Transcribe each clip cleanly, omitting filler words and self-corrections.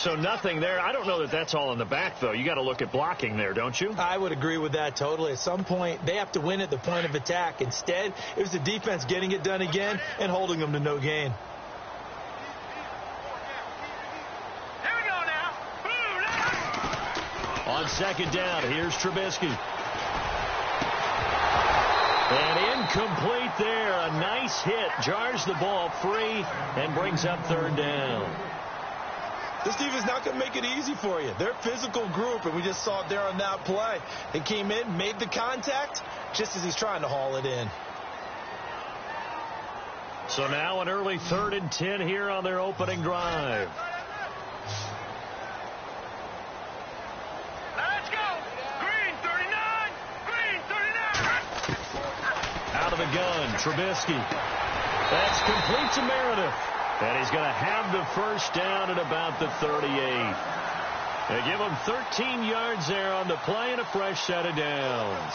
So nothing there. I don't know that that's all in the back, though. You got to look at blocking there, don't you? I would agree with that totally. At some point, they have to win at the point of attack. Instead, it was the defense getting it done again and holding them to no gain. Here we go now. On second down, here's Trubisky. And incomplete there. A nice hit. Jars the ball free and brings up third down. This defense is not going to make it easy for you. They're a physical group, and we just saw it there on that play. They came in, made the contact, just as he's trying to haul it in. So now an early 3rd and 10 here on their opening drive. Let's go. Green 39. Green 39. Out of the gun, Trubisky. That's complete to Meredith. And he's going to have the first down at about the 38. They give him 13 yards there on the play and a fresh set of downs.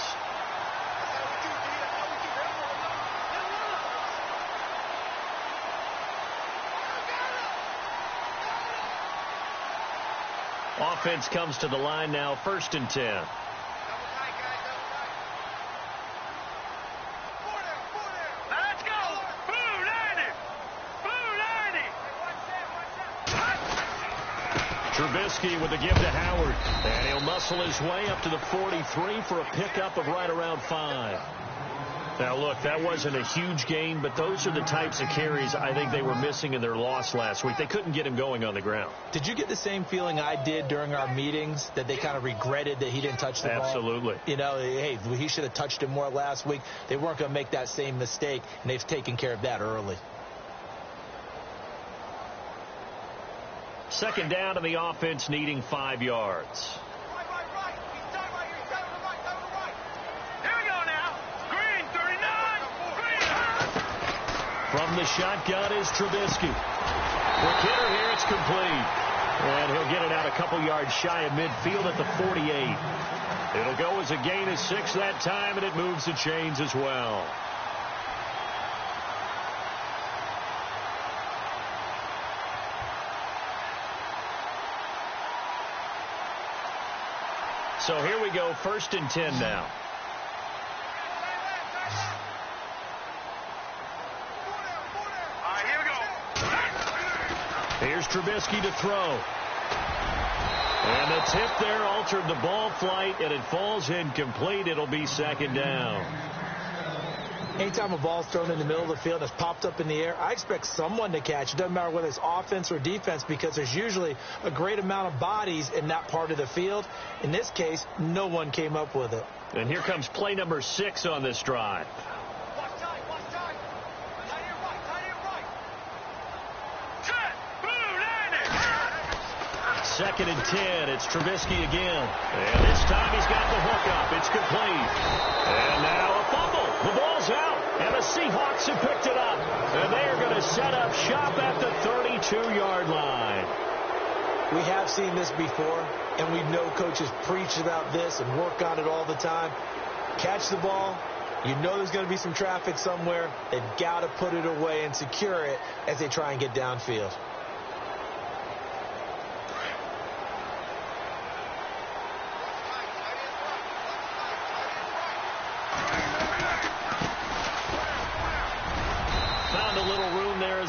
Offense comes to the line now, 1st and 10. Trubisky with the give to Howard. And he'll muscle his way up to the 43 for a pickup of right around 5. Now, look, that wasn't a huge gain, but those are the types of carries I think they were missing in their loss last week. They couldn't get him going on the ground. Did you get the same feeling I did during our meetings, that they kind of regretted that he didn't touch the ball? Absolutely. You know, hey, he should have touched it more last week. They weren't going to make that same mistake, and they've taken care of that early. Second down to the offense, needing 5 yards. From the shotgun is Trubisky. The hitter here, it's complete. And he'll get it out a couple yards shy of midfield at the 48. It'll go as a gain of 6 that time, and it moves the chains as well. So here we go, 1st and 10 now. Here's Trubisky to throw. And the tip there altered the ball flight, and it falls incomplete. It'll be 2nd down. Anytime a ball's thrown in the middle of the field that's popped up in the air, I expect someone to catch. It doesn't matter whether it's offense or defense, because there's usually a great amount of bodies in that part of the field. In this case, no one came up with it. And here comes play number 6 on this drive. 2nd and 10. It's Trubisky again. And this time he's got the hook up. It's complete. And now a fumble. The ball's out. And the Seahawks have picked it up. And they are going to set up shop at the 32-yard line. We have seen this before, and we know coaches preach about this and work on it all the time. Catch the ball. You know there's going to be some traffic somewhere. They've got to put it away and secure it as they try and get downfield.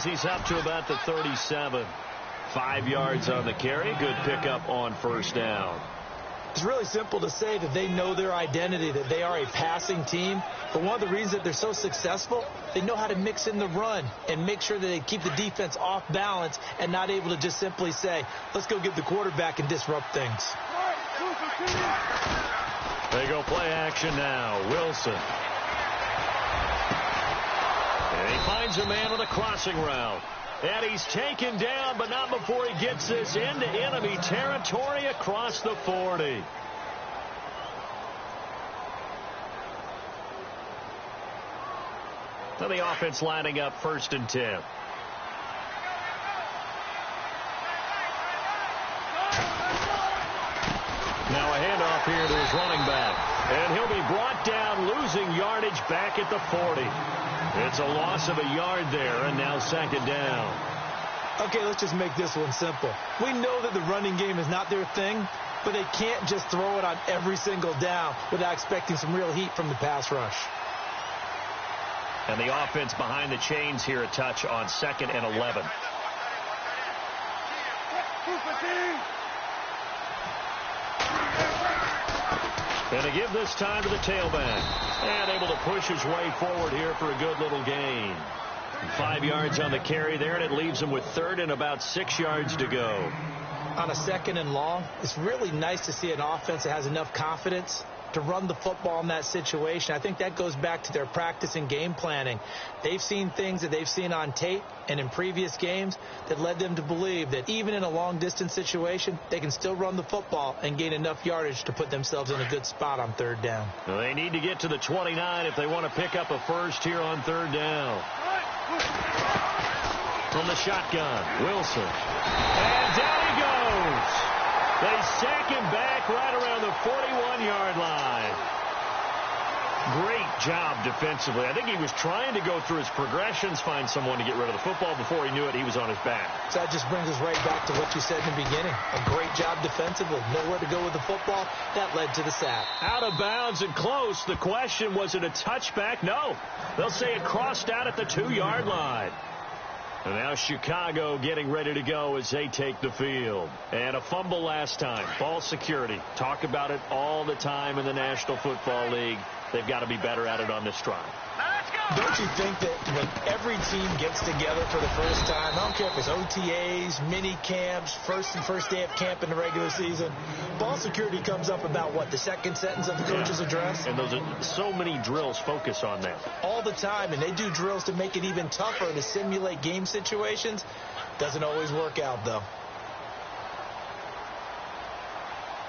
He's up to about the 37. 5 yards on the carry. Good pickup on 1st down. It's really simple to say that they know their identity, that they are a passing team. But one of the reasons that they're so successful, they know how to mix in the run and make sure that they keep the defense off balance and not able to just simply say, let's go get the quarterback and disrupt things. They go play action now. Wilson. And he finds a man with a crossing route. And he's taken down, but not before he gets this into enemy territory across the 40. Now the offense lining up 1st and 10. Now a handoff here to his running back. And he'll be brought down, losing yardage back at the 40. It's a loss of a yard there, and now 2nd down. Okay, let's just make this one simple. We know that the running game is not their thing, but they can't just throw it on every single down without expecting some real heat from the pass rush. And the offense behind the chains here, a touch on 2nd and 11. And to give this time to the tailback. And able to push his way forward here for a good little gain. 5 yards on the carry there, and it leaves him with 3rd and about 6 yards to go. On a 2nd and long, it's really nice to see an offense that has enough confidence to run the football in that situation. I think that goes back to their practice and game planning. They've seen things that they've seen on tape and in previous games that led them to believe that even in a long-distance situation, they can still run the football and gain enough yardage to put themselves in a good spot on 3rd down. Well, they need to get to the 29 if they want to pick up a first here on 3rd down. From the shotgun, Wilson. And down he goes. They sack him back right around the 41-yard line. Great job defensively. I think he was trying to go through his progressions, find someone to get rid of the football. Before he knew it, he was on his back. So that just brings us right back to what you said in the beginning. A great job defensively. Nowhere to go with the football. That led to the sack. Out of bounds and close. The question, was it a touchback? No. They'll say it crossed out at the 2-yard line. And now Chicago getting ready to go as they take the field. And a fumble last time. Ball security. Talk about it all the time in the National Football League. They've got to be better at it on this drive. Don't you think that when every team gets together for the first time, I don't care if it's OTAs, mini camps, first day of camp in the regular season, ball security comes up about what, the second sentence of the coach's address? And those are so many drills focus on that. All the time, and they do drills to make it even tougher to simulate game situations. Doesn't always work out, though.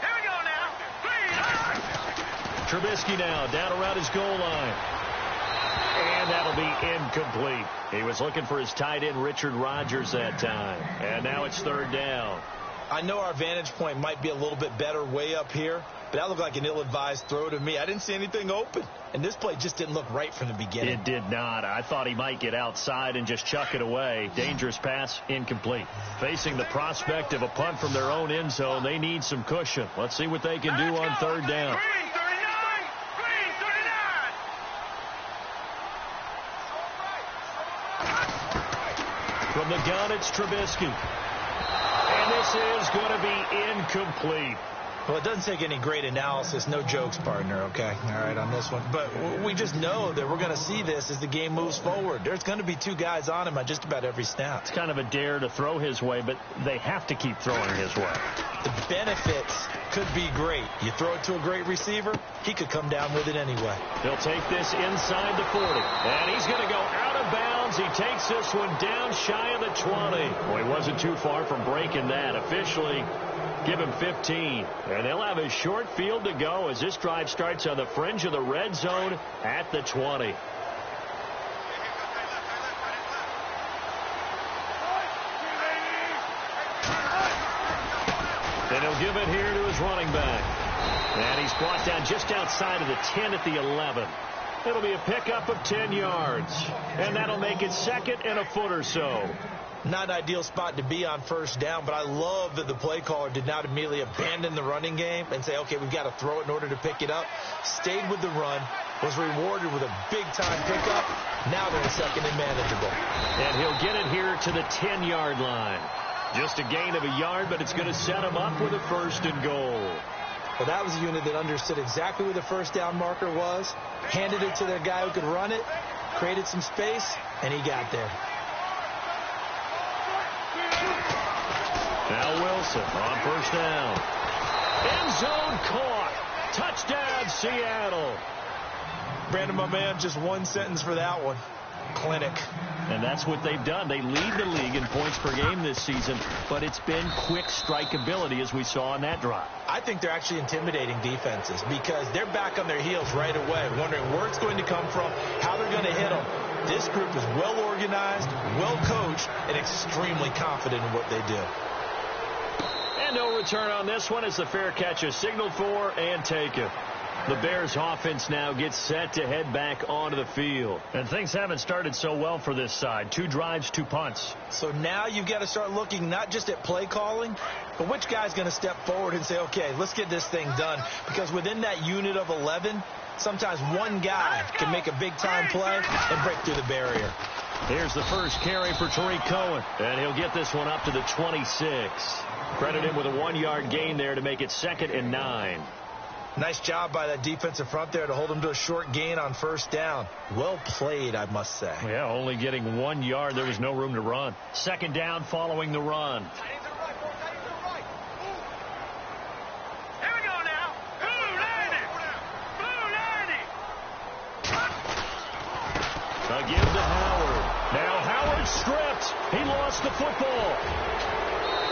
Here we go now. Trubisky now down around his goal line. And that'll be incomplete. He was looking for his tight end, Richard Rodgers, that time. And now it's 3rd down. I know our vantage point might be a little bit better way up here, but that looked like an ill-advised throw to me. I didn't see anything open, and this play just didn't look right from the beginning. It did not. I thought he might get outside and just chuck it away. Dangerous pass, incomplete. Facing the prospect of a punt from their own end zone, they need some cushion. Let's see what they can do on 3rd down. Green 39. Green 39. From the gun, it's Trubisky. And this is going to be incomplete. Well, it doesn't take any great analysis. No jokes, partner, okay? All right, on this one. But we just know that we're going to see this as the game moves forward. There's going to be 2 guys on him on just about every snap. It's kind of a dare to throw his way, but they have to keep throwing his way. The benefits could be great. You throw it to a great receiver, he could come down with it anyway. He'll take this inside the 40. And he's going to go out of bounds. He takes this one down shy of the 20. Well, he wasn't too far from breaking that. Officially, give him 15. And they'll have a short field to go as this drive starts on the fringe of the red zone at the 20. And he'll give it here to his running back. And he's brought down just outside of the 10 at the 11. It'll be a pickup of 10 yards. And that'll make it 2nd and a foot or so. Not an ideal spot to be on 1st down, but I love that the play caller did not immediately abandon the running game and say, okay, we've got to throw it in order to pick it up. Stayed with the run, was rewarded with a big-time pickup. Now they're in 2nd and manageable. And he'll get it here to the 10-yard line. Just a gain of a yard, but it's going to set him up with a 1st and goal. Well, that was a unit that understood exactly where the 1st down marker was, handed it to their guy who could run it, created some space, and he got there. Now Wilson on 1st down. End zone caught. Touchdown, Seattle. Brandon, my man, just one sentence for that one. Clinic. And that's what they've done. They lead the league in points per game this season, but it's been quick strikeability as we saw on that drive. I think they're actually intimidating defenses because they're back on their heels right away, wondering where it's going to come from, how they're going to hit them. This group is well organized, well coached, and extremely confident in what they do. And no return on this one as the fair catch is signaled for and taken. The Bears offense now gets set to head back onto the field. And things haven't started so well for this side. 2 drives, 2 punts. So now you've got to start looking not just at play calling, but which guy's going to step forward and say, okay, let's get this thing done. Because within that unit of 11, sometimes one guy can make a big-time play and break through the barrier. Here's the first carry for Tariq Cohen. And he'll get this one up to the 26. Credit him with a 1-yard gain there to make it 2nd and 9. Nice job by that defensive front there to hold him to a short gain on first down. Well played, I must say. Yeah, only getting 1 yard. There was no room to run. 2nd down following the run. Here we go now. Blue 90. Blue 90. A give to Howard. Now Howard stripped. He lost the football.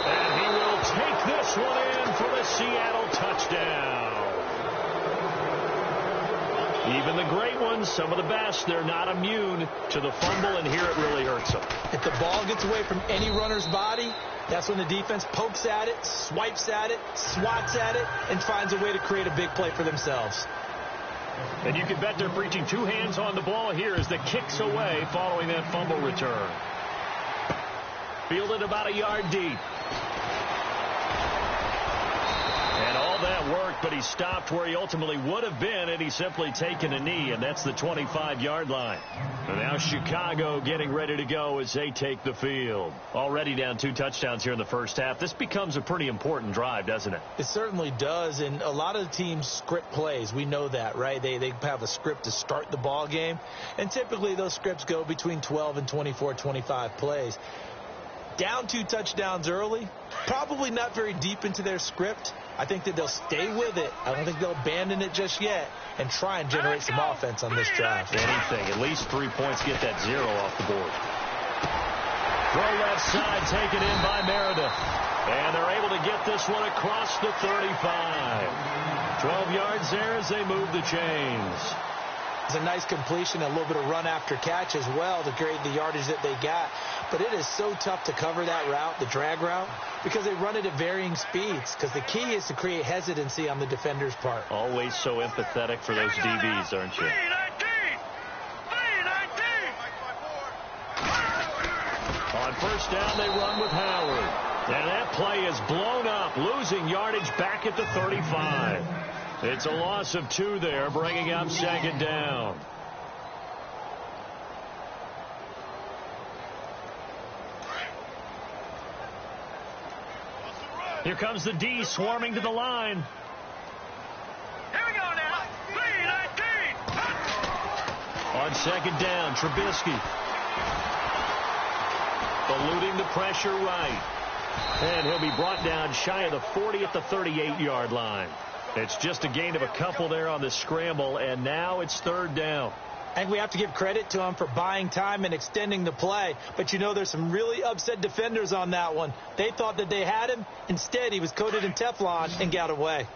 And he will take this one in for the Seattle touchdown. Even the great ones, some of the best, they're not immune to the fumble, and here it really hurts them. If the ball gets away from any runner's body, that's when the defense pokes at it, swipes at it, swats at it, and finds a way to create a big play for themselves. And you can bet they're preaching 2 hands on the ball here as the kick's away following that fumble return. Fielded about a yard deep. And all that worked, but he stopped where he ultimately would have been had he simply taken a knee, and that's the 25-yard line. And now Chicago getting ready to go as they take the field. Already down 2 touchdowns here in the first half. This becomes a pretty important drive, doesn't it? It certainly does, and a lot of the teams script plays. We know that, right? They have a script to start the ball game, and typically those scripts go between 12 and 24, 25 plays. Down 2 touchdowns early, probably not very deep into their script. I think that they'll stay with it. I don't think they'll abandon it just yet and try and generate some offense on this drive. Anything. At least 3 points, get that 0 off the board. Throw left side, taken in by Meredith. And they're able to get this one across the 35. 12 yards there as they move the chains. It's a nice completion, a little bit of run after catch as well to create the yardage that they got. But it is so tough to cover that route, the drag route, because they run it at varying speeds. Because the key is to create hesitancy on the defender's part. Always so empathetic for those DBs, aren't you? On first down, they run with Howard. And that play is blown up, losing yardage back at the 35. It's a loss of 2 there, bringing up 2nd down. Here comes the D swarming to the line. Here we go now. 3-19. On 2nd down, Trubisky. Eluding the pressure right. And he'll be brought down shy of the 40 at the 38-yard line. It's just a gain of a couple there on the scramble, and now it's 3rd down. I think we have to give credit to him for buying time and extending the play. But, you know, there's some really upset defenders on that one. They thought that they had him. Instead, he was coated in Teflon and got away.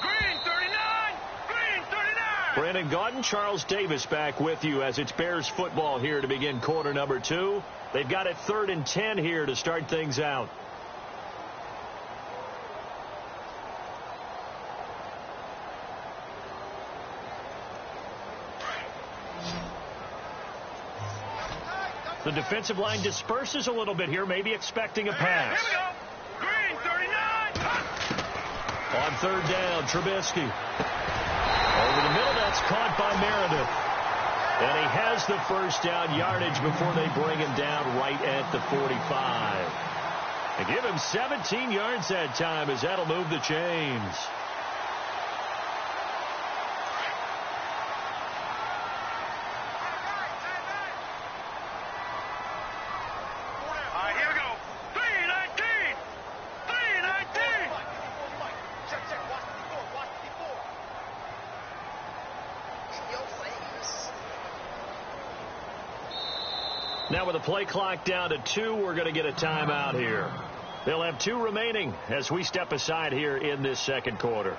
Green 39. Green 39. Brandon Gaudin, Charles Davis back with you as it's Bears football here to begin quarter number 2. They've got it 3rd and 10 here to start things out. The defensive line disperses a little bit here, maybe expecting a pass. Here we go. Green 39. On 3rd down, Trubisky. Over the middle, that's caught by Meredith. And he has the first down yardage before they bring him down right at the 45. They give him 17 yards that time as that'll move the chains. All right, here we go. 3-19. 3-19. Check. Watch the before. In your face. Now with the play clock down to 2, we're going to get a timeout here. They'll have 2 remaining as we step aside here in this 2nd quarter.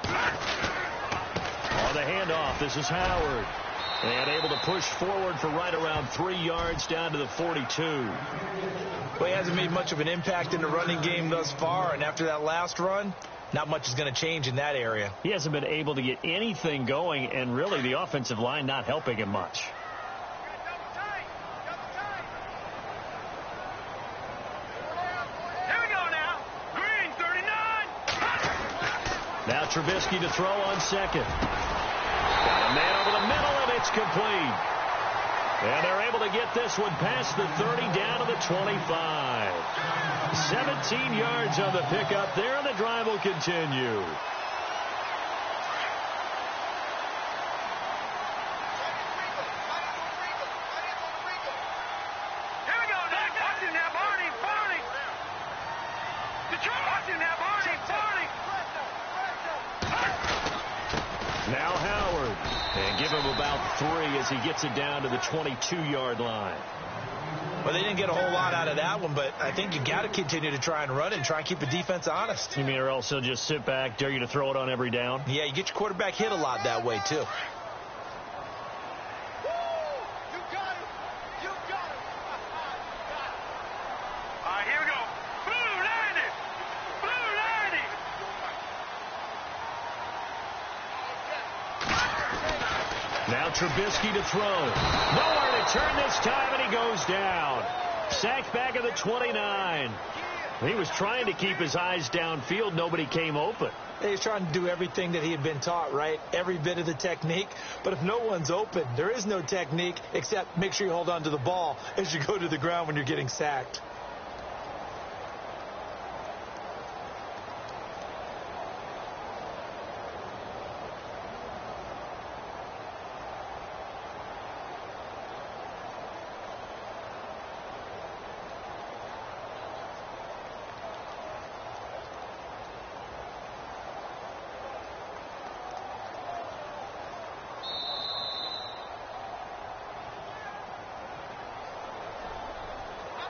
On the handoff, this is Howard. And able to push forward for right around 3 yards down to the 42. Well, he hasn't made much of an impact in the running game thus far, and after that last run, not much is going to change in that area. He hasn't been able to get anything going, and really the offensive line not helping him much. Here we go now. Green, 39. Now Trubisky to throw on second. Got a man over the middle, and it's complete. And they're able to get this one past the 30 down to the 25. 17 yards on the pickup there, and the drive will continue. Here we go now. Watching now, Barney. Detroit, watching now, Barney. Now Howard. And give him about 3 as he gets it down to the 22-yard line. Well, they didn't get a whole lot out of that one, but I think you got to continue to try and run it and try and keep the defense honest. You mean, or else he'll just sit back, dare you to throw it on every down? Yeah, you get your quarterback hit a lot that way, too. All right, here we go. Blue 90. Now Trubisky to throw. Nowhere to turn this time, and he goes down. Sacked back at the 29. He was trying to keep his eyes downfield. Nobody came open. He's trying to do everything that he had been taught, right? Every bit of the technique. But if no one's open, there is no technique except make sure you hold on to the ball as you go to the ground when you're getting sacked.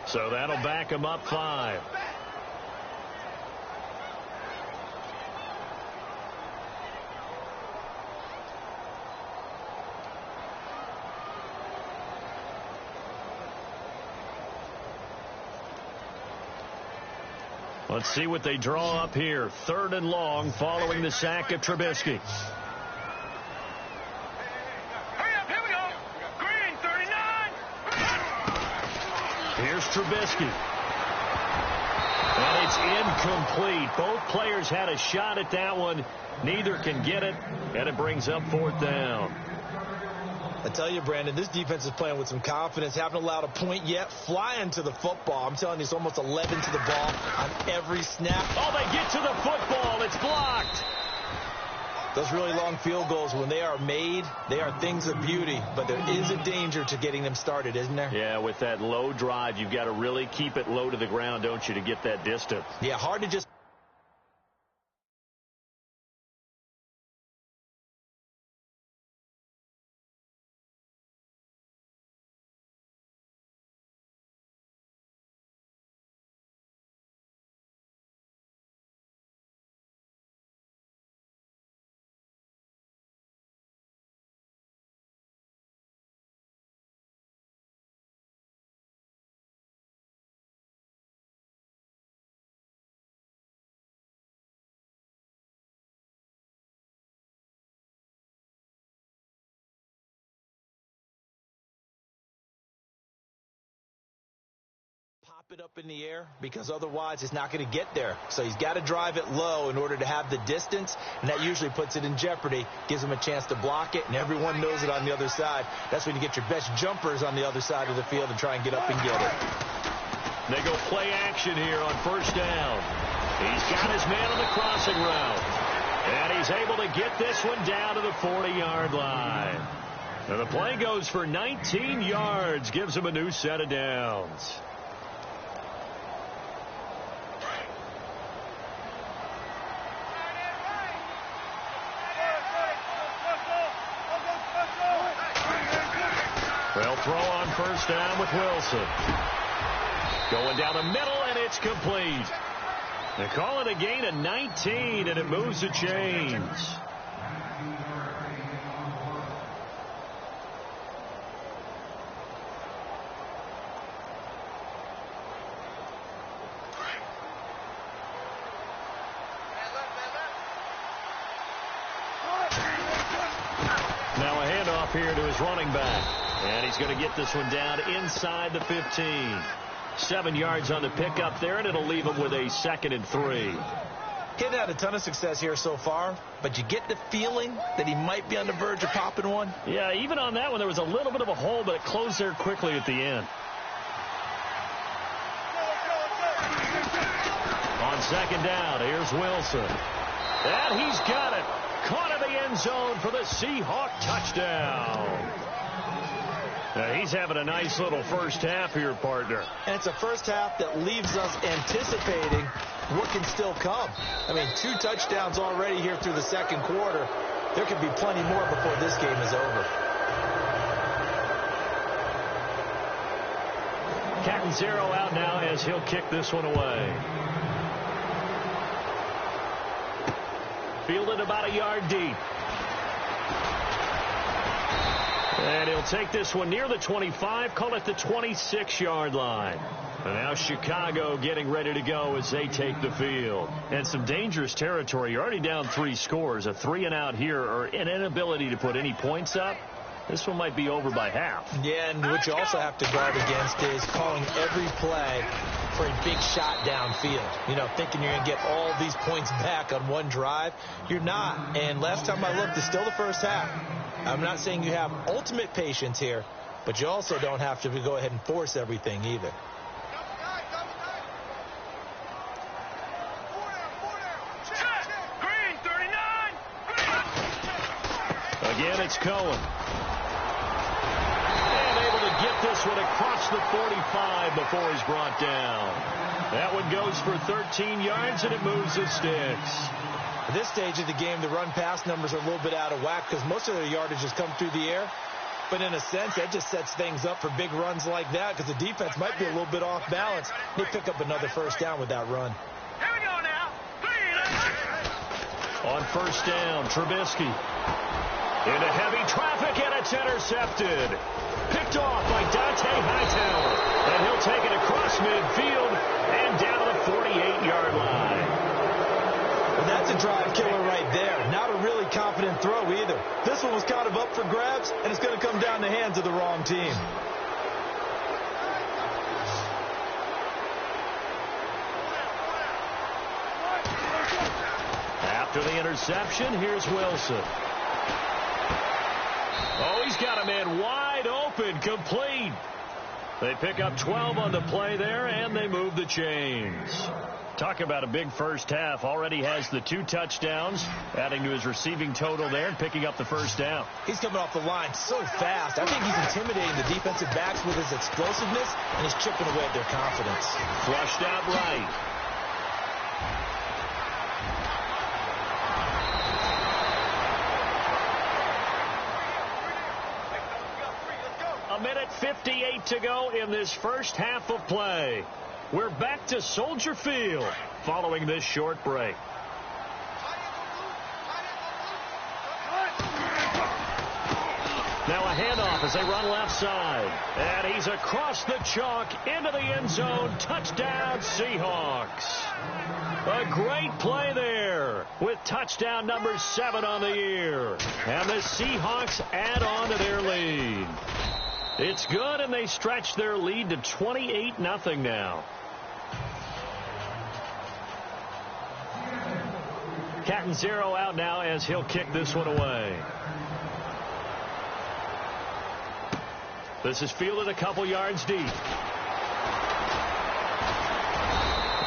So that'll back him up 5. Let's see what they draw up here. 3rd and long following the sack of Trubisky. Here's Trubisky. And it's incomplete. Both players had a shot at that one. Neither can get it, and it brings up 4th down. I tell you, Brandon, this defense is playing with some confidence. Haven't allowed a point yet. Flying to the football. I'm telling you, it's almost 11 to the ball on every snap. Oh, they get to the football. It's blocked. Those really long field goals, when they are made, they are things of beauty. But there is a danger to getting them started, isn't there? Yeah, with that low drive, you've got to really keep it low to the ground, don't you, to get that distance. Yeah, hard to just... pop it up in the air, because otherwise it's not going to get there. So he's got to drive it low in order to have the distance, and that usually puts it in jeopardy, gives him a chance to block it, and everyone knows it on the other side. That's when you get your best jumpers on the other side of the field and try and get up and get it. They go play action here on 1st down. He's got his man on the crossing route, and he's able to get this one down to the 40-yard line. And the play goes for 19 yards, gives him a new set of downs. They'll throw on 1st down with Wilson. Going down the middle, and it's complete. They call it a gain of 19, and it moves the chains. Now a handoff here to his running back. And he's going to get this one down inside the 15. 7 yards on the pickup there, and it'll leave him with a 2nd and 3. He hasn't had a ton of success here so far, but you get the feeling that he might be on the verge of popping one. Yeah, even on that one, there was a little bit of a hole, but it closed there quickly at the end. On 2nd down, here's Wilson. And he's got it. Caught in the end zone for the Seahawk touchdown. He's having a nice little first half here, partner. And it's a first half that leaves us anticipating what can still come. I mean, 2 touchdowns already here through the 2nd quarter. There could be plenty more before this game is over. Cat and 0 out now as he'll kick this one away. Fielded about a yard deep. And he'll take this one near the 25, call it the 26-yard line. And now Chicago getting ready to go as they take the field. And some dangerous territory. You're already down 3 scores. A 3-and-out here, or an inability to put any points up. This one might be over by half. Yeah, and what you also have to guard against is calling every play for a big shot downfield. You know, thinking you're going to get all these points back on one drive. You're not. And last time I looked, it's still the first half. I'm not saying you have ultimate patience here, but you also don't have to go ahead and force everything either. Green, 39. Again, it's Cohen. And able to get this one across the 45 before he's brought down. That one goes for 13 yards, and it moves the sticks. At this stage of the game, the run-pass numbers are a little bit out of whack because most of their yardage has come through the air. But in a sense, that just sets things up for big runs like that because the defense might be a little bit off balance. They pick up another first down with that run. Here we go now. On first down, Trubisky. Into heavy traffic, and it's intercepted. Picked off by Dante Hightower. And he'll take it across midfield and down to the 48-yard line. And that's a drive killer right there. Not a really confident throw either. This one was kind of up for grabs, and it's going to come down the hands of the wrong team. After the interception, here's Wilson. Oh, he's got a man wide open, complete. They pick up 12 on the play there, and they move the chains. Talk about a big first half. Already has the 2 touchdowns, adding to his receiving total there and picking up the first down. He's coming off the line so fast. I think he's intimidating the defensive backs with his explosiveness, and he's chipping away at their confidence. Flushed out right. A minute 58 to go in this first half of play. We're back to Soldier Field following this short break. Now a handoff as they run left side. And he's across the chalk into the end zone. Touchdown, Seahawks. A great play there with touchdown number 7 on the year. And the Seahawks add on to their lead. It's good, and they stretch their lead to 28-0 now. Cat and 0 out now as he'll kick this one away. This is fielded a couple yards deep.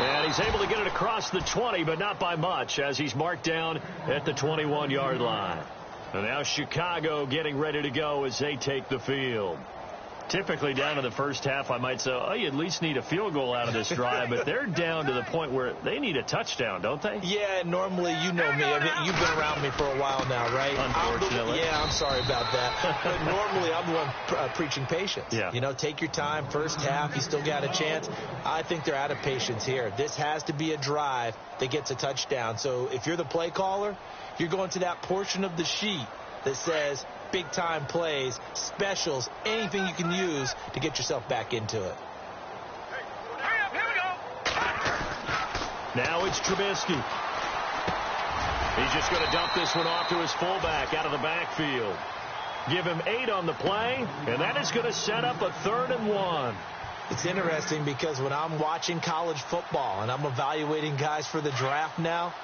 And he's able to get it across the 20, but not by much, as he's marked down at the 21-yard line. And now Chicago getting ready to go as they take the field. Typically down to the first half, I might say, oh, you at least need a field goal out of this drive, but they're down to the point where they need a touchdown, don't they? Yeah, normally, you know me. I mean, you've been around me for a while now, right? Unfortunately. I'm sorry about that. But normally, I'm the one preaching patience. Yeah. You know, take your time. First half, you still got a chance. I think they're out of patience here. This has to be a drive that gets a touchdown. So if you're the play caller, you're going to that portion of the sheet that says big-time plays, specials, anything you can use to get yourself back into it. Now it's Trubisky. He's just going to dump this one off to his fullback out of the backfield. Give him 8 on the play, and that is going to set up a 3rd and 1. It's interesting because when I'm watching college football and I'm evaluating guys for the draft now,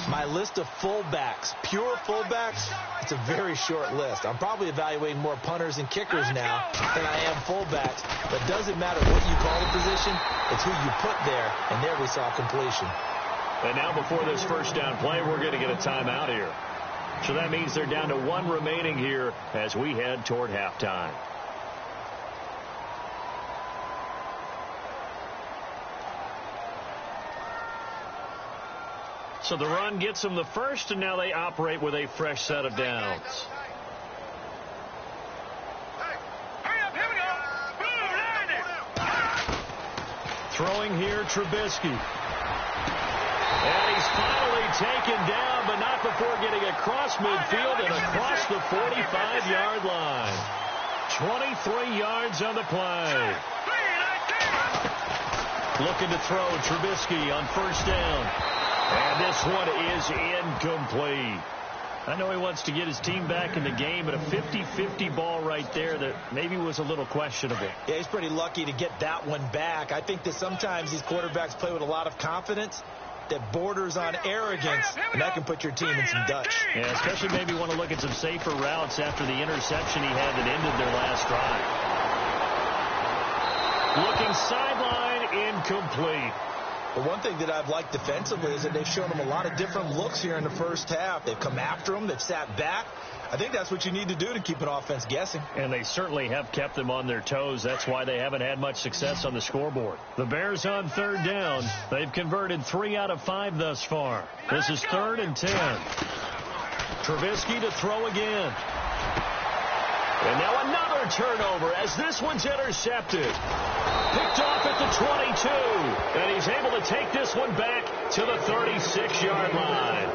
my list of fullbacks, pure fullbacks, it's a very short list. I'm probably evaluating more punters and kickers now than I am fullbacks. But it doesn't matter what you call the position, it's who you put there. And there we saw completion. And now before this first down play, we're going to get a timeout here. So that means they're down to 1 remaining here as we head toward halftime. So the run gets them the first, and now they operate with a fresh set of downs. Throwing here, Trubisky. And he's finally taken down, but not before getting across midfield and across the 45-yard line. 23 yards on the play. Looking to throw, Trubisky on first down. And this one is incomplete. I know he wants to get his team back in the game, but a 50-50 ball right there that maybe was a little questionable. Yeah, he's pretty lucky to get that one back. I think that sometimes these quarterbacks play with a lot of confidence that borders on arrogance, and that can put your team in some Dutch. Yeah, especially maybe want to look at some safer routes after the interception he had that ended their last drive. Looking sideline, incomplete. But one thing that I've liked defensively is that they've shown them a lot of different looks here in the first half. They've come after them. They've sat back. I think that's what you need to do to keep an offense guessing. And they certainly have kept them on their toes. That's why they haven't had much success on the scoreboard. The Bears on 3rd down. They've converted 3 out of 5 thus far. This is 3rd and 10. Trubisky to throw again. And now another turnover as this one's intercepted. Picked off at the 22. And he's able to take this one back to the 36-yard line.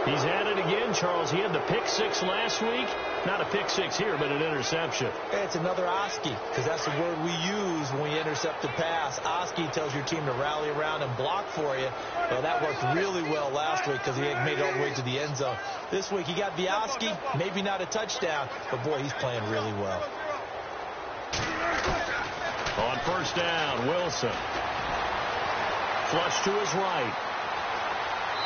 He's at it again, Charles. He had the pick 6 last week. Not a pick 6 here, but an interception. It's another Oski, because that's the word we use when we intercept the pass. Oski tells your team to rally around and block for you. Well, that worked really well last week because he had made it all the way to the end zone. This week he got the Oski, maybe not a touchdown, but boy, he's playing really well. On first down, Wilson. Flush to his right.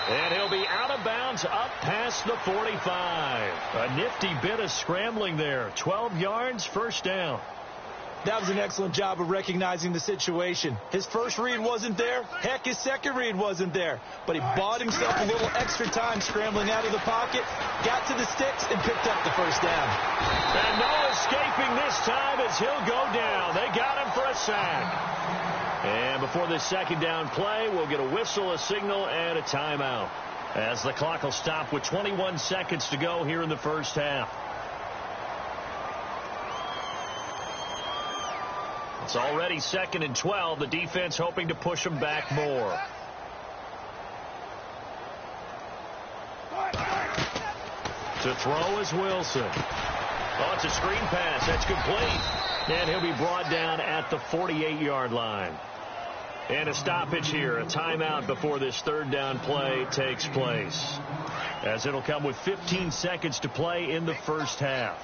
And he'll be out of bounds up past the 45. A nifty bit of scrambling there. 12 yards, first down. That was an excellent job of recognizing the situation. His first read wasn't there. Heck, his second read wasn't there. But he bought himself a little extra time scrambling out of the pocket, got to the sticks, and picked up the first down. And no escaping this time as he'll go down. They got him for a sack. And before this second down play, we'll get a whistle, a signal, and a timeout, as the clock will stop with 21 seconds to go here in the first half. It's already 2nd and 12. The defense hoping to push them back more. To throw is Wilson. Oh, it's a screen pass. That's complete. And he'll be brought down at the 48-yard line. And a stoppage here, a timeout before this 3rd down play takes place, as it'll come with 15 seconds to play in the first half.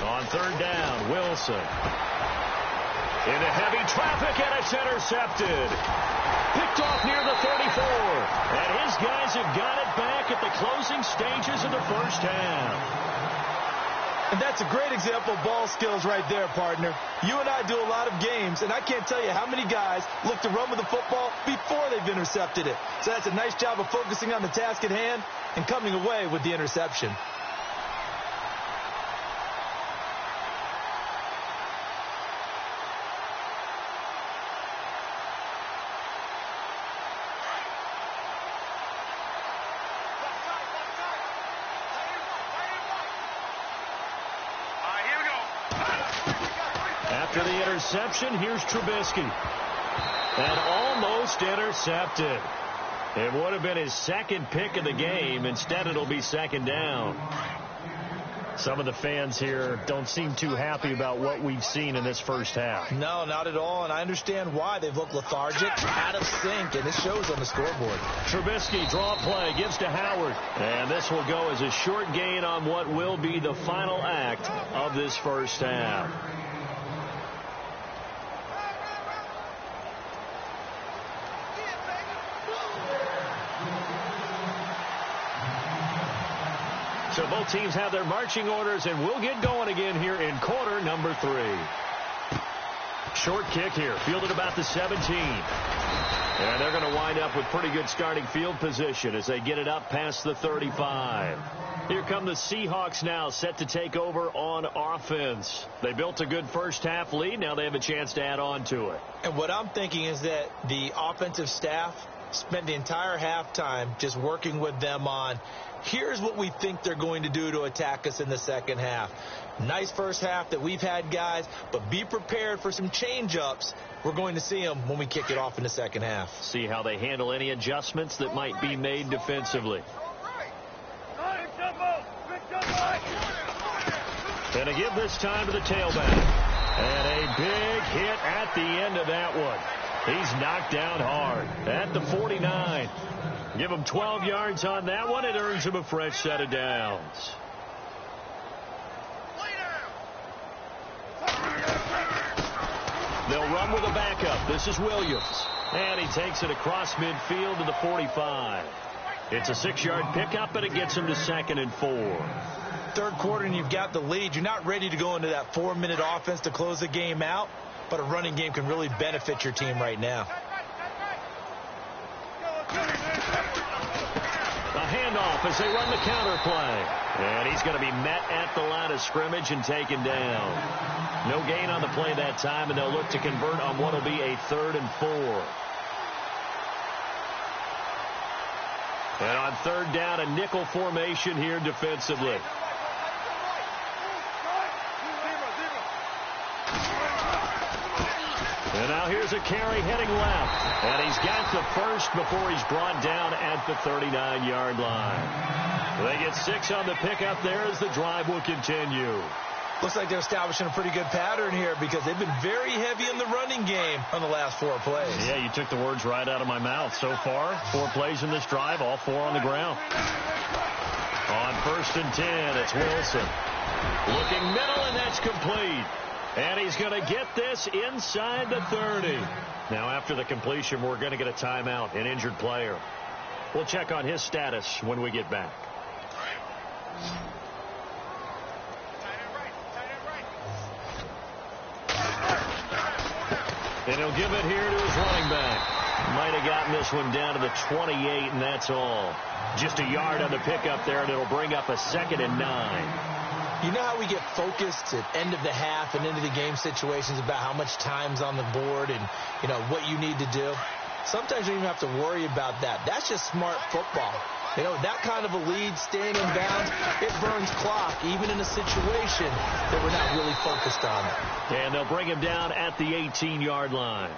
On 3rd down, Wilson. Into heavy traffic, and it's intercepted. Picked off near the 34. And his guys have got it back at the closing stages of the first half. And that's a great example of ball skills right there, partner. You and I do a lot of games, and I can't tell you how many guys look to run with the football before they've intercepted it. So that's a nice job of focusing on the task at hand and coming away with the interception. After the interception, here's Trubisky. And almost intercepted. It would have been his second pick of the game. Instead, it'll be second down. Some of the fans here don't seem too happy about what we've seen in this first half. No, not at all, and I understand why. They've looked lethargic, out of sync, and it shows on the scoreboard. Trubisky, draw play, gives to Howard. And this will go as a short gain on what will be the final act of this first half. So both teams have their marching orders, and we'll get going again here in quarter number 3. Short kick here, fielded about the 17. And they're going to wind up with pretty good starting field position as they get it up past the 35. Here come the Seahawks now, set to take over on offense. They built a good first half lead. Now they have a chance to add on to it. And what I'm thinking is that the offensive staff spent the entire halftime just working with them on, here's what we think they're going to do to attack us in the second half. Nice first half that we've had, guys, but be prepared for some change-ups. We're going to see them when we kick it off in the second half. See how they handle any adjustments that might be made defensively. And a give this time to the tailback. And a big hit at the end of that one. He's knocked down hard at the 49. Give him 12 yards on that one. It earns him a fresh set of downs. They'll run with a backup. This is Williams. And he takes it across midfield to the 45. It's a 6-yard pickup, and it gets him to 2nd and 4. Third quarter, and you've got the lead. You're not ready to go into that 4-minute offense to close the game out, but a running game can really benefit your team right now. A handoff as they run the counter play. And he's going to be met at the line of scrimmage and taken down. No gain on the play that time, and they'll look to convert on what will be a 3rd and 4. And on 3rd down, a nickel formation here defensively. And now here's a carry heading left. And he's got the first before he's brought down at the 39-yard line. They get 6 on the pickup there as the drive will continue. Looks like they're establishing a pretty good pattern here because they've been very heavy in the running game on the last 4 plays. Yeah, you took the words right out of my mouth. So far, 4 plays in this drive, all 4 on the ground. On 1st and 10, it's Wilson. Looking middle, and that's complete. And he's going to get this inside the 30. Now, after the completion, we're going to get a timeout, an injured player. We'll check on his status when we get back. And he'll give it here to his running back. Might have gotten this one down to the 28, and that's all. Just a yard on the pickup there, and it'll bring up a 2nd and 9. You know how we get focused at end of the half and into the game situations about how much time's on the board and, you know, what you need to do? Sometimes you don't even have to worry about that. That's just smart football. You know, that kind of a lead, staying in bounds, it burns clock, even in a situation that we're not really focused on it. And they'll bring him down at the 18-yard line.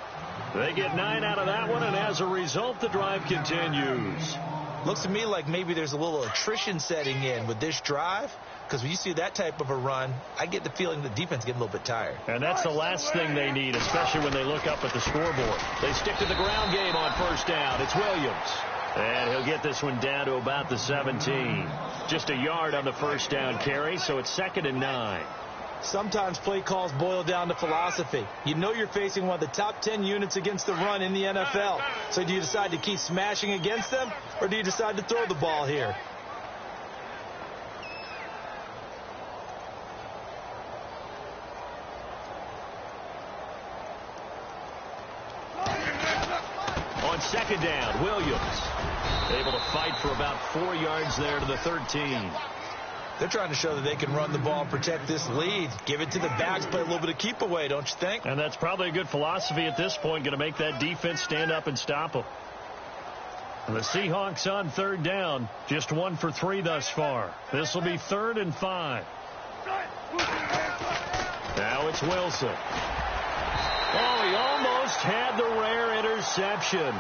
They get 9 out of that one, and as a result, the drive continues. Looks to me like maybe there's a little attrition setting in with this drive. Because when you see that type of a run, I get the feeling the defense getting a little bit tired. And that's the last thing they need, especially when they look up at the scoreboard. They stick to the ground game on 1st down. It's Williams. And he'll get this one down to about the 17. Just a yard on the 1st down carry, so it's 2nd and 9. Sometimes play calls boil down to philosophy. You know you're facing one of the top 10 units against the run in the NFL. So do you decide to keep smashing against them, or do you decide to throw the ball here? second down. Williams able to fight for about 4 yards there to the 13. They're trying to show that they can run the ball and protect this lead. Give it to the backs, play a little bit of keep away, don't you think? And that's probably a good philosophy at this point, going to make that defense stand up and stop them. And the Seahawks on third down, just 1 for 3 thus far. This will be 3rd and 5. Now it's Wilson. Oh, he almost had the rare interception.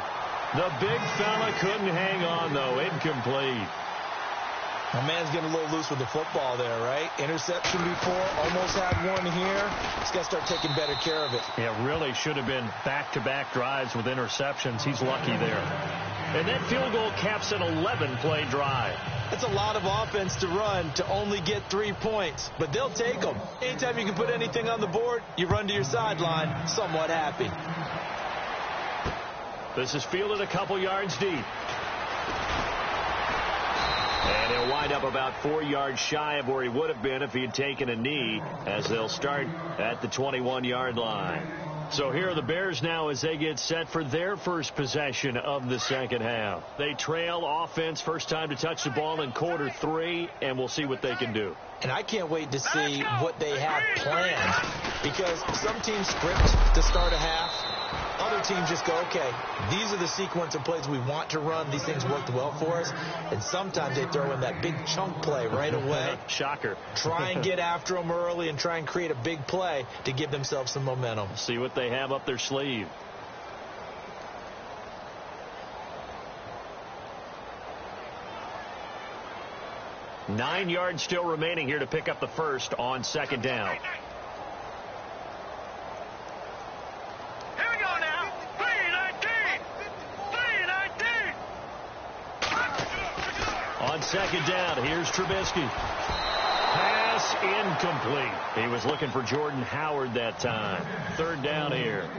The big fella couldn't hang on, though. Incomplete. My man's getting a little loose with the football there, right? Interception before, almost had one here. He's got to start taking better care of it. Yeah, really should have been back-to-back drives with interceptions. He's lucky there. And that field goal caps an 11-play drive. That's a lot of offense to run to only get 3 points, but they'll take them. Anytime you can put anything on the board, you run to your sideline somewhat happy. This is fielded a couple yards deep. And he'll wind up about 4 yards shy of where he would have been if he had taken a knee, as they'll start at the 21-yard line. So here are the Bears now as they get set for their first possession of the second half. They trail offense, first time to touch the ball in quarter 3, and we'll see what they can do. And I can't wait to see what they have planned, because some teams script to start a half. Other teams just go, okay, these are the sequence of plays we want to run. These things worked well for us. And sometimes they throw in that big chunk play right away. Shocker. Try and get after them early and try and create a big play to give themselves some momentum. See what they have up their sleeve. Nine yards still remaining here to pick up the first on second down. On second down, here's Trubisky. Pass incomplete. He was looking for Jordan Howard that time. Third down here.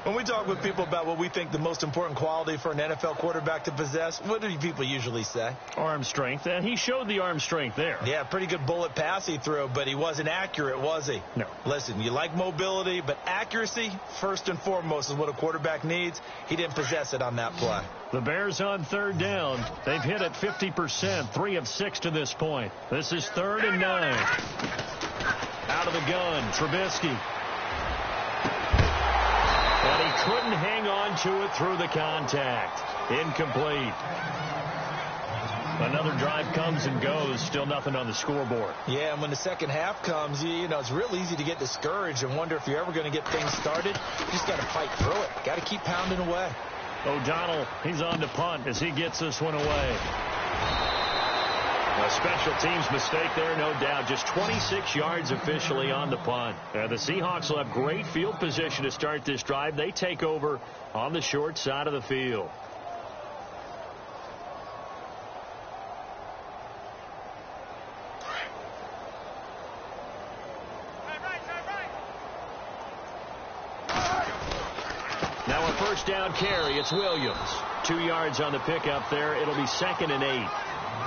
When we talk with people about what we think the most important quality for an NFL quarterback to possess, what do people usually say? Arm strength, and he showed the arm strength there. Yeah, pretty good bullet pass he threw, but he wasn't accurate, was he? No. Listen, you like mobility, but accuracy, first and foremost, is what a quarterback needs. He didn't possess it on that play. The Bears on third down. They've hit it 50%, 3 of 6 to this point. This is 3rd and 9. Out of the gun, Trubisky. And he couldn't hang on to it through the contact. Incomplete. Another drive comes and goes. Still nothing on the scoreboard. Yeah, and when the second half comes, you know, it's real easy to get discouraged and wonder if you're ever going to get things started. You just got to fight through it. Got to keep pounding away. O'Donnell, he's on to punt as he gets this one away. A special teams mistake there, no doubt. Just 26 yards officially on the punt. The Seahawks will have great field position to start this drive. They take over on the short side of the field. Now a first down carry. It's Williams. 2 yards on the pickup there. It'll be 2nd and 8.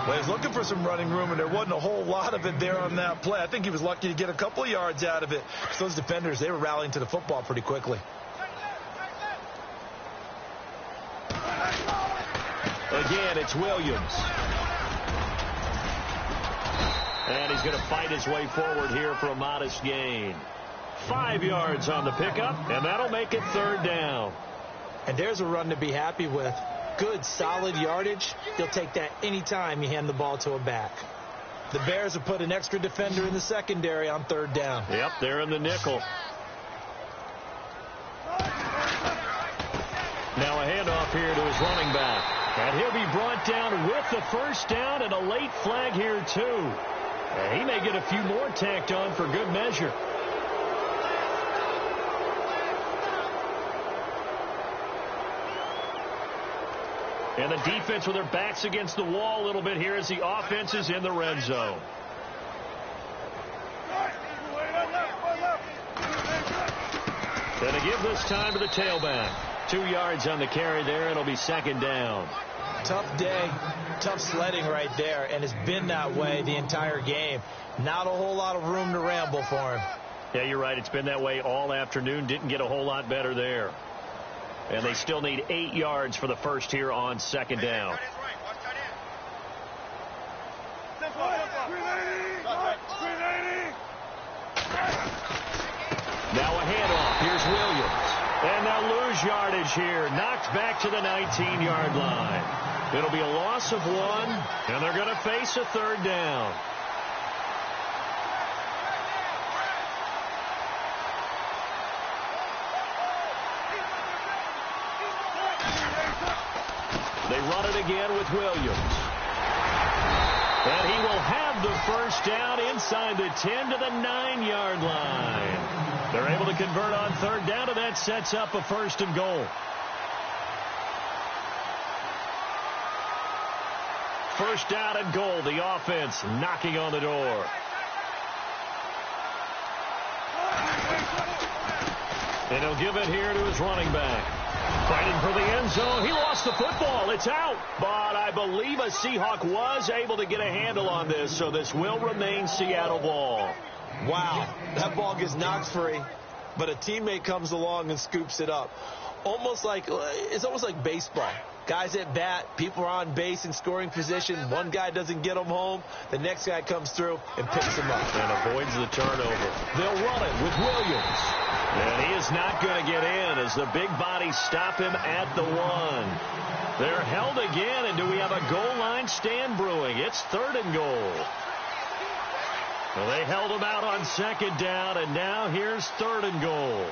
Well, he's looking for some running room, and there wasn't a whole lot of it there on that play. I think he was lucky to get a couple of yards out of it. Those defenders, they were rallying to the football pretty quickly. Again, it's Williams. And he's going to fight his way forward here for a modest gain. 5 yards on the pickup, and that'll make it 3rd down. And there's a run to be happy with. Good, solid yardage. You'll take that anytime you hand the ball to a back. The Bears have put an extra defender in the secondary on 3rd down. Yep, they're in the nickel. Now a handoff here to his running back. And he'll be brought down with the first down and a late flag here, too. And he may get a few more tacked on for good measure. And the defense with their backs against the wall a little bit here as the offense is in the red zone. And to give this time to the tailback. 2 yards on the carry there. It'll be 2nd down. Tough day, tough sledding right there, and it's been that way the entire game. Not a whole lot of room to ramble for him. Yeah, you're right. It's been that way all afternoon. Didn't get a whole lot better there. And they still need 8 yards for the first here on second down. Now a handoff. Here's Williams. And they'll lose yardage here. Knocked back to the 19-yard line. It'll be a loss of 1, and they're going to face a third down. They run it again with Williams. And he will have the first down inside the 10 to the 9-yard line. They're able to convert on third down, and that sets up a first and goal. First down and goal. The offense knocking on the door. And he'll give it here to his running back. Fighting for the end zone. He lost the football. It's out. But I believe a Seahawk was able to get a handle on this, so this will remain Seattle ball. Wow. That ball gets knocked free, but a teammate comes along and scoops it up. It's almost like baseball. Guys at bat, people are on base in scoring position. One guy doesn't get them home. The next guy comes through and picks him up. And avoids the turnover. They'll run it with Williams. And he is not going to get in as the big bodies stop him at the 1. They're held again, and do we have a goal line stand brewing? It's third and goal. Well, they held him out on second down, and now here's third and goal.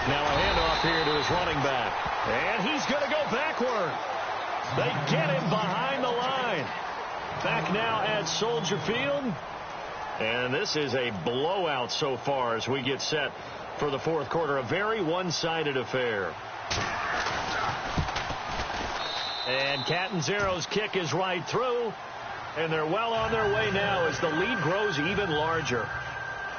Now a handoff here to his running back. And he's going to go backward. They get him behind the line. Back now at Soldier Field. And this is a blowout so far as we get set for the fourth quarter. A very one-sided affair. And Catanzaro's kick is right through. And they're well on their way now as the lead grows even larger.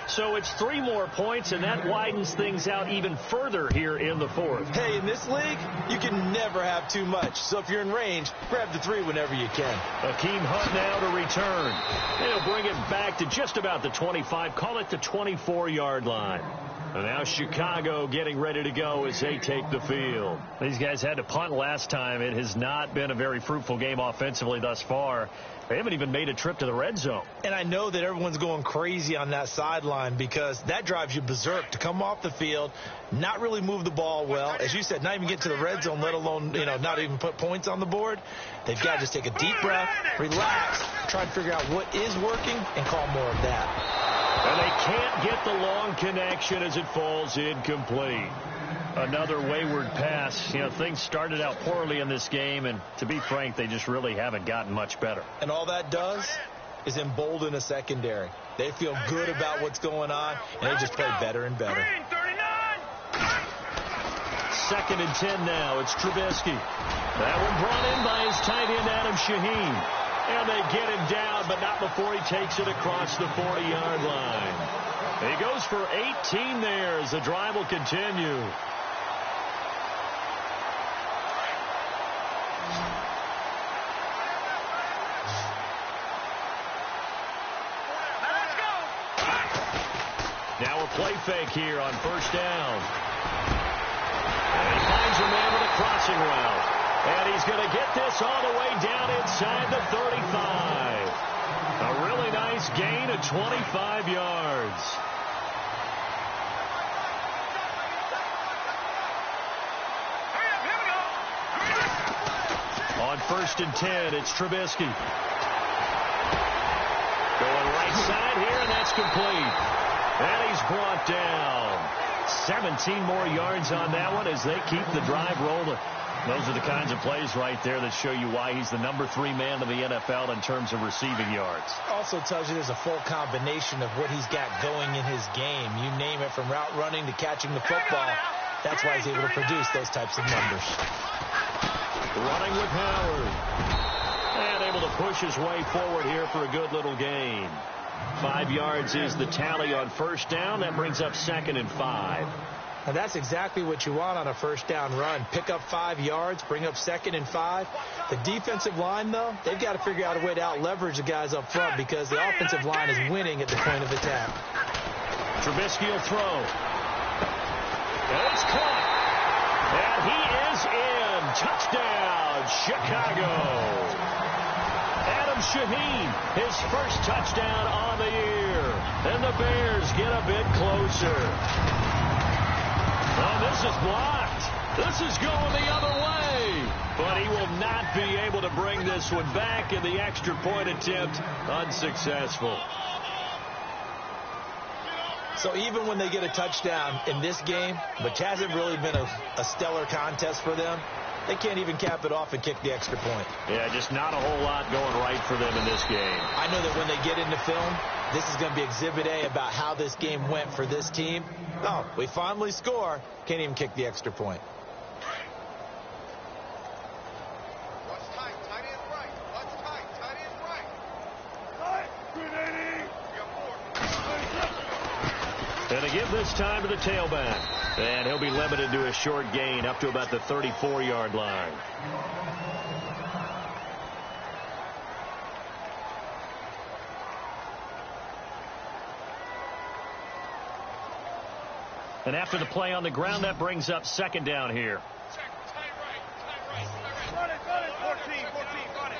So it's 3 more points, and that widens things out even further here in the fourth. Hey, in this league, you can never have too much. So if you're in range, grab the 3 whenever you can. Akeem Hunt now to return. They'll bring it back to just about the 25, call it the 24-yard line. And now Chicago getting ready to go as they take the field. These guys had to punt last time. It has not been a very fruitful game offensively thus far. They haven't even made a trip to the red zone. And I know that everyone's going crazy on that sideline because that drives you berserk to come off the field, not really move the ball well. As you said, not even get to the red zone, let alone, not even put points on the board. They've got to just take a deep breath, relax, try to figure out what is working, and call more of that. And they can't get the long connection as it falls incomplete. Another wayward pass. Things started out poorly in this game, and to be frank, they just really haven't gotten much better. And all that does is embolden a secondary. They feel good about what's going on, and they just play better and better. 2nd and 10 now. It's Trubisky. That one brought in by his tight end, Adam Shaheen. And they get him down, but not before he takes it across the 40-yard line. He goes for 18 there as the drive will continue. Now a play fake here on first down. And he finds a man with a crossing route. And he's going to get this all the way down inside the 35. A really nice gain of 25 yards. On 1st and 10, it's Trubisky. Going right side here, and that's complete. And he's brought down. 17 more yards on that one as they keep the drive rolling. Those are the kinds of plays right there that show you why he's the number 3 man in the NFL in terms of receiving yards. Also tells you there's a full combination of what he's got going in his game. You name it, from route running to catching the football. That's why he's able to produce those types of numbers. Running with Howard. And able to push his way forward here for a good little gain. 5 yards is the tally on first down. That brings up 2nd and 5. And that's exactly what you want on a first down run. Pick up 5 yards, bring up 2nd and 5. The defensive line, though, they've got to figure out a way to out-leverage the guys up front because the offensive line is winning at the point of attack. Trubisky will throw. And it's caught. And he is in. Touchdown, Chicago. Adam Shaheen, his first touchdown on the year. And the Bears get a bit closer. Oh, this is blocked. This is going the other way. But he will not be able to bring this one back, and the extra point attempt unsuccessful. So even when they get a touchdown in this game, which hasn't really been a stellar contest for them, they can't even cap it off and kick the extra point. Yeah, just not a whole lot going right for them in this game. I know that when they get into film, this is going to be Exhibit A about how this game went for this team. Oh, we finally score. Can't even kick the extra point. What's tight? Tight end right. What's tight? Tight end right. And they give this time to the tailback. And he'll be limited to a short gain up to about the 34-yard line. And after the play on the ground, that brings up second down here. Check. Tight right. Run it. 14. Run it.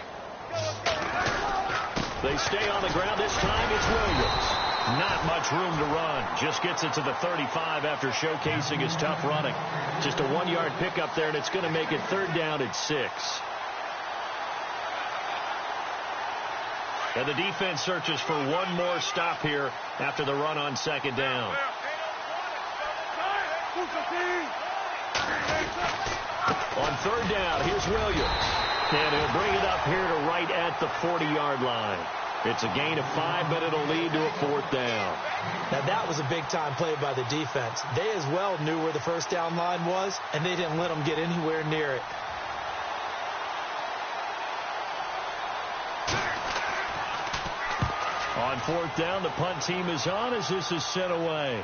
They stay on the ground. This time it's Williams. Not much room to run. Just gets it to the 35 after showcasing his tough running. Just a 1-yard pickup there, and it's going to make it third down at 6. And the defense searches for one more stop here after the run on second down. On third down, here's Williams. And he'll bring it up here to right at the 40-yard line. It's a gain of 5, but it'll lead to a fourth down. Now, that was a big-time play by the defense. They as well knew where the first down line was, and they didn't let them get anywhere near it. On fourth down, the punt team is on as this is sent away.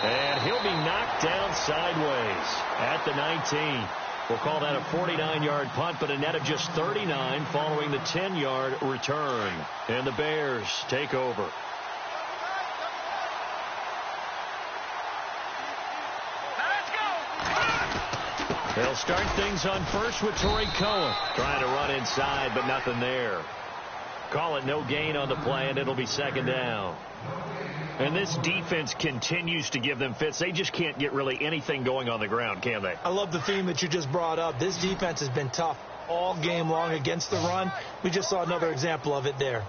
And he'll be knocked down sideways at the 19. We'll call that a 49-yard punt, but a net of just 39 following the 10-yard return. And the Bears take over. They'll start things on first with Torrey Cohen. Trying to run inside, but nothing there. Call it no gain on the play, and it'll be second down. And this defense continues to give them fits. They just can't get really anything going on the ground, can they? I love the theme that you just brought up. This defense has been tough all game long against the run. We just saw another example of it there.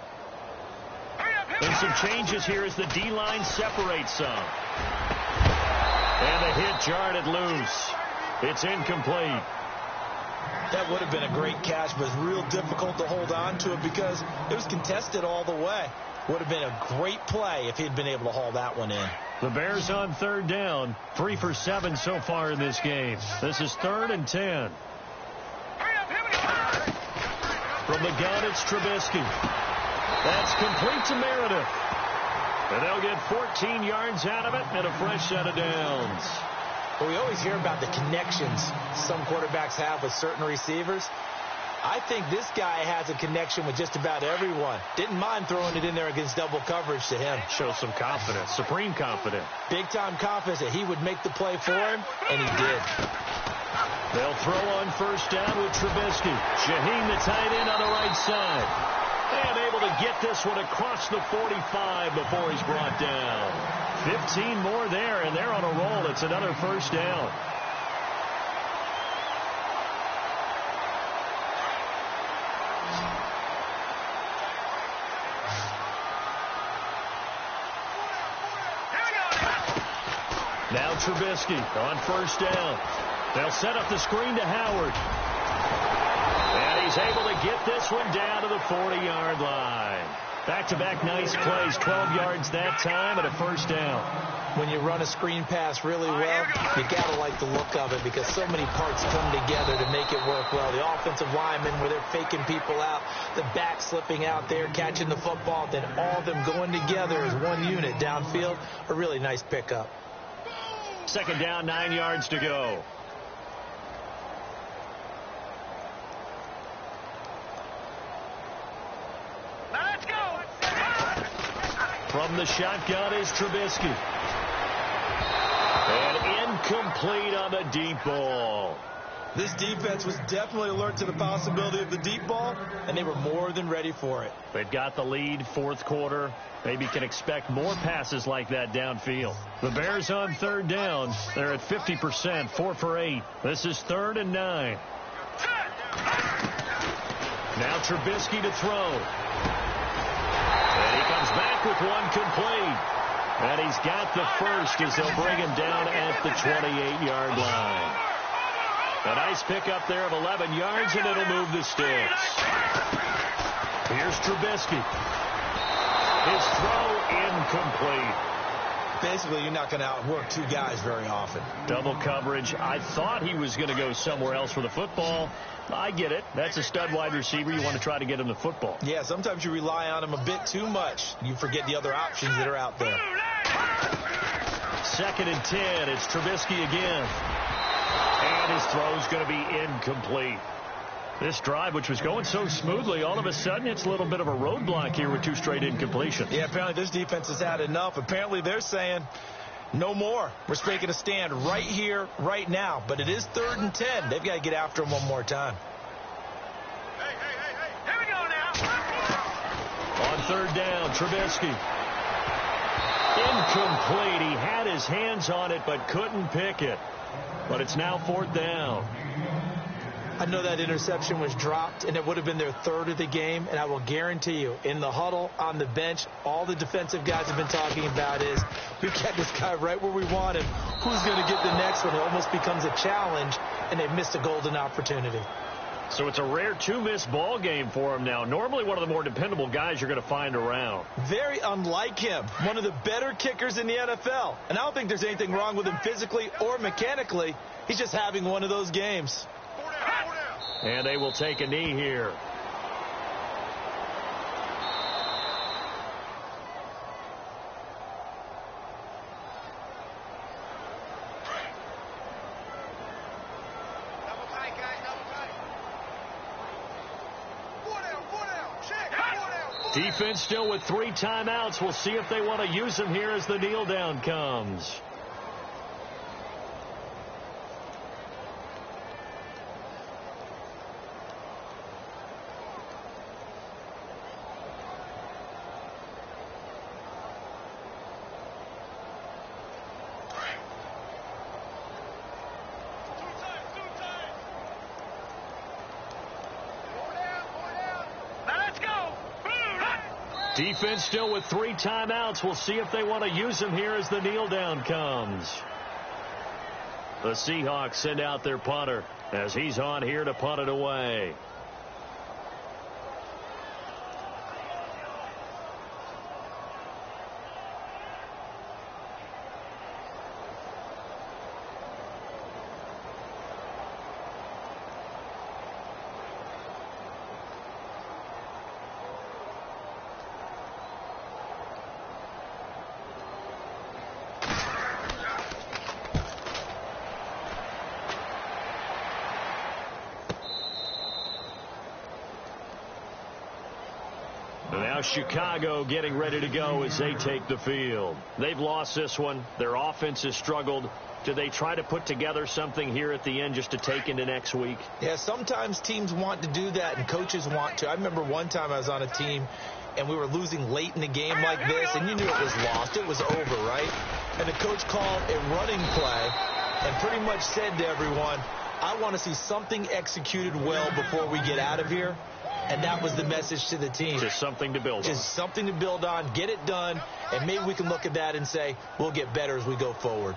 And some changes here as the D-line separates some. And the hit jarred it loose. It's incomplete. That would have been a great catch, but it's real difficult to hold on to it because it was contested all the way. Would have been a great play if he'd been able to haul that one in. The Bears on third down. 3 for 7 so far in this game. This is 3rd and 10. From the gun, it's Trubisky. That's complete to Meredith. And they'll get 14 yards out of it and a fresh set of downs. Well, we always hear about the connections some quarterbacks have with certain receivers. I think this guy has a connection with just about everyone. Didn't mind throwing it in there against double coverage to him. Shows some confidence, supreme confidence. Big-time confidence that he would make the play for him, and he did. They'll throw on first down with Trubisky. Shaheen, the tight end, on the right side. And able to get this one across the 45 before he's brought down. 15 more there, and they're on a roll. It's another first down. Now Trubisky on first down. They'll set up the screen to Howard. And he's able to get this one down to the 40-yard line. Back-to-back nice plays, 12 yards that time and a first down. When you run a screen pass really well, you got to like the look of it because so many parts come together to make it work well. The offensive linemen where they're faking people out, the back slipping out there, catching the football, then all of them going together as one unit downfield. A really nice pickup. Second down, 9 yards to go. Let's go. From the shotgun is Trubisky. Incomplete on the deep ball. This defense was definitely alert to the possibility of the deep ball, and they were more than ready for it. They've got the lead, fourth quarter. Maybe can expect more passes like that downfield. The Bears on third down. They're at 50%, 4 for 8. This is 3rd and 9. Now Trubisky to throw. And he comes back with one complete. And he's got the first as they'll bring him down at the 28-yard line. A nice pickup there of 11 yards, and it'll move the sticks. Here's Trubisky. His throw incomplete. Basically, you're not going to outwork two guys very often. Double coverage. I thought he was going to go somewhere else for the football. I get it. That's a stud wide receiver. You want to try to get him the football. Yeah, sometimes you rely on him a bit too much. You forget the other options that are out there. 2nd and 10. It's Trubisky again. And his throw's going to be incomplete. This drive, which was going so smoothly, all of a sudden it's a little bit of a roadblock here with 2 straight incompletions. Yeah, apparently this defense has had enough. Apparently they're saying no more. We're making a stand right here, right now. But it is 3rd and 10. They've got to get after him one more time. Hey. Here we go now. On 3rd down, Trubisky. Incomplete. He had his hands on it but couldn't pick it. But it's now 4th down. I know that interception was dropped, and it would have been their 3rd of the game, and I will guarantee you, in the huddle, on the bench, all the defensive guys have been talking about is, we got this guy right where we want him. Who's going to get the next one? It almost becomes a challenge, and they've missed a golden opportunity. So it's a rare 2-miss ball game for him now. Normally one of the more dependable guys you're going to find around. Very unlike him. One of the better kickers in the NFL. And I don't think there's anything wrong with him physically or mechanically. He's just having one of those games. And they will take a knee here. Double tight, guys, double tight. 4 down, check, 4 down. Defense still with 3 timeouts. We'll see if they want to use them here as the kneel down comes. Defense still with 3 timeouts. We'll see if they want to use them here as the kneel down comes. The Seahawks send out their punter as he's on here to punt it away. Now Chicago getting ready to go as they take the field. They've lost this one. Their offense has struggled. Do they try to put together something here at the end just to take into next week? Yeah, sometimes teams want to do that and coaches want to. I remember one time I was on a team and we were losing late in the game like this, and you knew it was lost. It was over, right? And the coach called a running play and pretty much said to everyone, I want to see something executed well before we get out of here. And that was the message to the team. Just something to build on. Just something to build on, get it done, and maybe we can look at that and say, we'll get better as we go forward.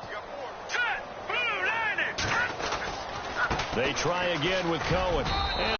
They try again with Cohen. And